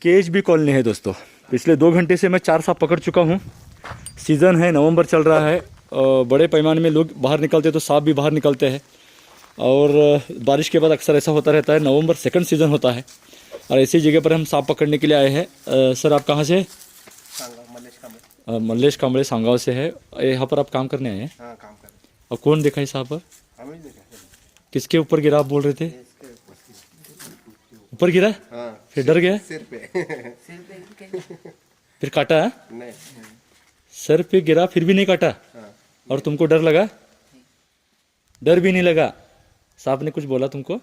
KHB colony है दोस्तों। पिछले 2 घंटे से मैं 4 सांप पकड़ चुका हूँ। सीज़न है, नवंबर चल रहा है। बड़े पैमाने में लोग बाहर निकलते तो सांप भी बाहर निकलते हैं। और बारिश के बाद अक्सर ऐसा होता रहता है। नवंबर सेकंड सीज़न होता है और ऐसी जगह पर हम सांप पकड़ने के लिए आए हैं। सर आप कहाँ से? मल्लेश कांबळे सांगाव से है। यहाँ पर आप काम करने आए हैं? हाँ, काम कर। और कौन देखा है सांप? हमें देखा। किसके ऊपर गिरा आप बोल रहे थे? ऊपर गिरा? हाँ, फिर डर गया? सिर पे। फिर काटा है? नहीं। सर पे गिरा फिर भी नहीं काटा? हाँ। और तुमको डर लगा? डर भी नहीं लगा? सांप ने कुछ बोला तुमको?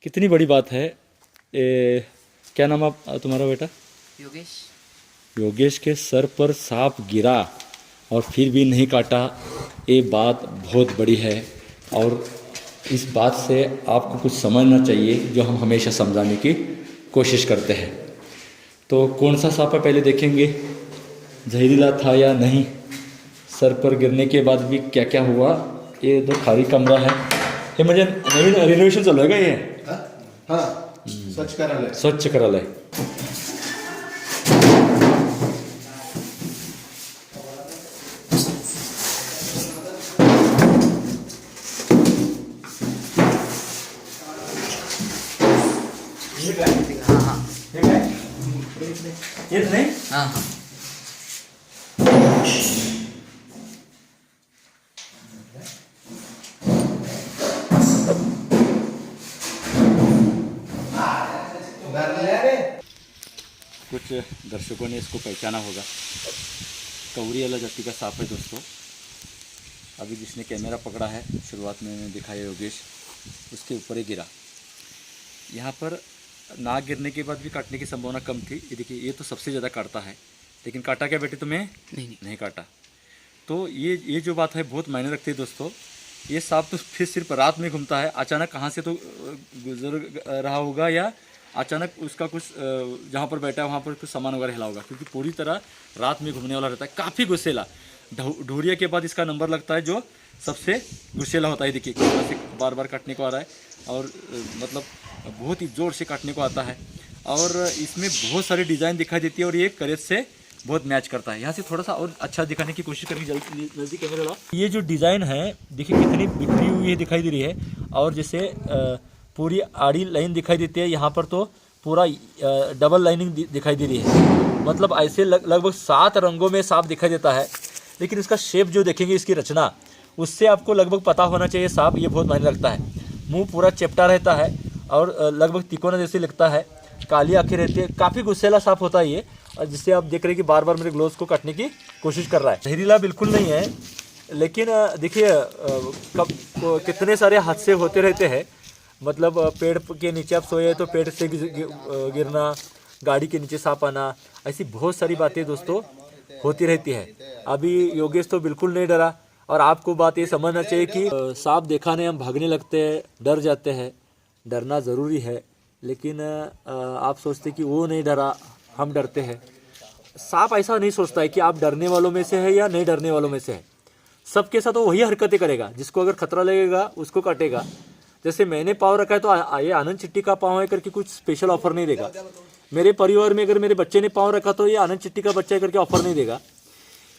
कितनी बड़ी बात है। क्या नाम आप तुम्हारा बेटा? योगेश। योगेश के सर पर सांप गिरा और फिर भी नहीं काटा। ये बात बहुत बड़ी है और इस बात से आपको कुछ समझना चाहिए जो हम हमेशा समझाने की कोशिश करते हैं। तो कौन सा सांप है पहले देखेंगे, जहरीला था या नहीं। सर पर गिरने के बाद भी क्या क्या हुआ। ये तो खाली कमरा है। ये मुझे नवीन रिनोवेशन चल रहा है ये? हाँ, स्वच्छ करालय। स्वच्छ करालय। ये नहीं? हाँ हाँ। कुछ दर्शकों ने इसको पहचाना होगा। कौरी वाला जाति का सांप है दोस्तों। अभी जिसने कैमरा पकड़ा है, शुरुआत में मैंने दिखाया योगेश, उसके ऊपर ही गिरा। यहाँ पर नाक गिरने के बाद भी काटने की संभावना कम थी। ये देखिए, ये तो सबसे ज़्यादा काटता है। लेकिन काटा क्या बेटे तुम्हें? नहीं काटा। तो ये जो बात है बहुत मायने रखती है दोस्तों। ये सांप तो फिर सिर्फ रात में घूमता है। अचानक कहाँ से तो गुजर रहा होगा या अचानक उसका कुछ जहाँ पर बैठा है वहाँ पर कुछ सामान वगैरह हिला होगा, क्योंकि पूरी तरह रात में घूमने वाला रहता है। काफ़ी गुस्सेला। ढूरिया के बाद इसका नंबर लगता है जो सबसे गुस्सेला होता है। देखिए कैमरा से बार बार काटने को आ रहा है और मतलब बहुत ही ज़ोर से काटने को आता है। और इसमें बहुत सारी डिज़ाइन दिखाई देती है और ये करेज से बहुत मैच करता है। यहाँ से थोड़ा सा और अच्छा दिखाने की कोशिश करेंगे। जल्दी जल्दी कैमरा लाओ। ये जो डिज़ाइन है देखिए कितनी बिखरी हुई है दिखाई दे रही है। और जैसे पूरी आड़ी लाइन दिखाई देती है, यहाँ पर तो पूरा डबल लाइनिंग दिखाई दे रही है। मतलब ऐसे लगभग 7 रंगों में सांप दिखाई देता है। लेकिन इसका शेप जो देखेंगे, इसकी रचना, उससे आपको लगभग पता होना चाहिए सांप ये बहुत मायने रखता है। मुंह पूरा चेप्टा रहता है और लगभग तिकोना जैसे लगता है। काली आंखें रहती है। काफ़ी गुस्सेला सांप होता है ये, और जिससे आप देख रहे हैं कि बार बार मेरे ग्लोव्स को काटने की कोशिश कर रहा है। जहरीला बिल्कुल नहीं है, लेकिन देखिए कितने सारे हादसे होते रहते हैं। मतलब पेड़ के नीचे आप सोए तो पेड़ से गिरना, गाड़ी के नीचे सांप आना, ऐसी बहुत सारी बातें दोस्तों होती रहती है। अभी योगेश तो बिल्कुल नहीं डरा। और आपको बात ये समझना चाहिए कि सांप देखा नहीं हम भागने लगते हैं, डर जाते हैं। डरना ज़रूरी है, लेकिन आप सोचते कि वो नहीं डरा, हम डरते हैं। सांप ऐसा नहीं सोचता है कि आप डरने वालों में से है या नहीं डरने वालों में से है। सबके साथ वो वही हरकतें करेगा। जिसको अगर खतरा लगेगा उसको काटेगा। जैसे मैंने पाँव रखा है तो ये आनंद चिट्टी का पाँव है करके कुछ स्पेशल ऑफर नहीं देगा। मेरे परिवार में अगर मेरे बच्चे ने पाँव रखा तो ये आनंद चिट्टी का बच्चा है करके ऑफर नहीं देगा।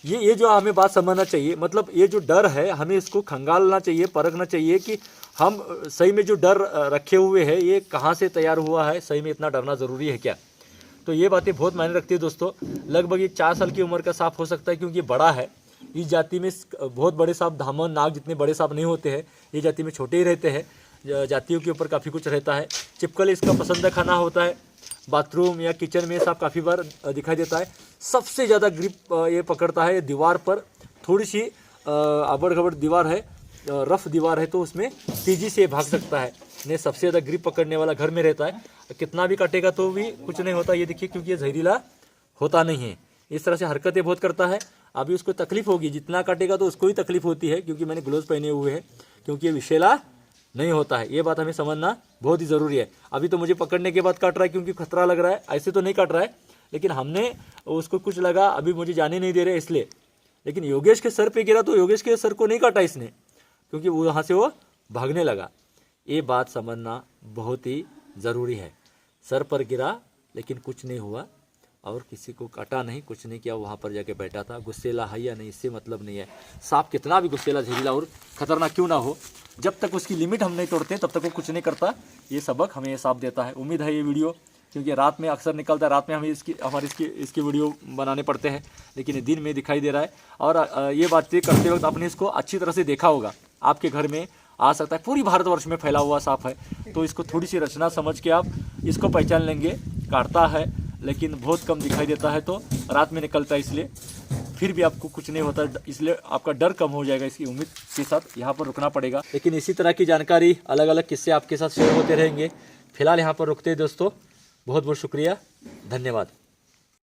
ये जो हमें बात समझना चाहिए। मतलब ये जो डर है हमें इसको खंगालना चाहिए, परखना चाहिए कि हम सही में जो डर रखे हुए हैं ये कहाँ से तैयार हुआ है, सही में इतना डरना ज़रूरी है क्या। तो ये बातें बहुत मायने रखती है दोस्तों। लगभग ये 4 साल की उम्र का सांप हो सकता है, क्योंकि बड़ा है। इस जाति में बहुत बड़े सांप, धामन, नाग जितने बड़े सांप नहीं होते हैं। ये जाति में छोटे ही रहते हैं। जातियों के ऊपर काफ़ी कुछ रहता है। चिपकल इसका पसंद खाना होता है। बाथरूम या किचन में सांप काफ़ी बार दिखाई देता है। सबसे ज़्यादा ग्रिप ये पकड़ता है दीवार पर। थोड़ी सी अबड़ खबड़ दीवार है, रफ दीवार है, तो उसमें तेज़ी से भाग सकता है। ने सबसे ज़्यादा ग्रिप पकड़ने वाला घर में रहता है। कितना भी काटेगा तो भी कुछ नहीं होता। ये देखिए, क्योंकि ये जहरीला होता नहीं है। इस तरह से हरकतें बहुत करता है। अभी उसको तकलीफ होगी, जितना काटेगा तो उसको ही तकलीफ होती है, क्योंकि मैंने ग्लोव्स पहने हुए हैं। क्योंकि ये विषैला नहीं होता है। ये बात हमें समझना बहुत ही ज़रूरी है। अभी तो मुझे पकड़ने के बाद काट रहा है क्योंकि खतरा लग रहा है। ऐसे तो नहीं काट रहा है, लेकिन हमने उसको कुछ लगा, अभी मुझे जाने नहीं दे रहे इसलिए। लेकिन योगेश के सर पे गिरा तो योगेश के सर को नहीं काटा इसने, क्योंकि वहाँ से वो भागने लगा। ये बात समझना बहुत ही ज़रूरी है। सर पर गिरा लेकिन कुछ नहीं हुआ और किसी को काटा नहीं, कुछ नहीं किया, वहाँ पर जाके बैठा था। गुस्सेला है या नहीं इससे मतलब नहीं है। सांप कितना भी गुस्सेला, जहरीला और ख़तरनाक क्यों ना हो, जब तक उसकी लिमिट हम नहीं तोड़ते तब तक वो कुछ नहीं करता। ये सबक हमें ये सांप देता है। उम्मीद है ये वीडियो, क्योंकि रात में अक्सर निकलता है, रात में हमें इसकी वीडियो बनाने पड़ते हैं, लेकिन ये दिन में दिखाई दे रहा है। और ये बातें करते वक्त आपने इसको अच्छी तरह से देखा होगा। आपके घर में आ सकता है, पूरी भारतवर्ष में फैला हुआ सांप है, तो इसको थोड़ी सी रचना समझ के आप इसको पहचान लेंगे। काटता है लेकिन बहुत कम दिखाई देता है, तो रात में निकलता है, इसलिए फिर भी आपको कुछ नहीं होता, इसलिए आपका डर कम हो जाएगा। इसकी उम्मीद के साथ यहाँ पर रुकना पड़ेगा। लेकिन इसी तरह की जानकारी, अलग अलग किस्से आपके साथ शेयर होते रहेंगे। फिलहाल यहाँ पर रुकते हैं दोस्तों। बहुत बहुत शुक्रिया, धन्यवाद।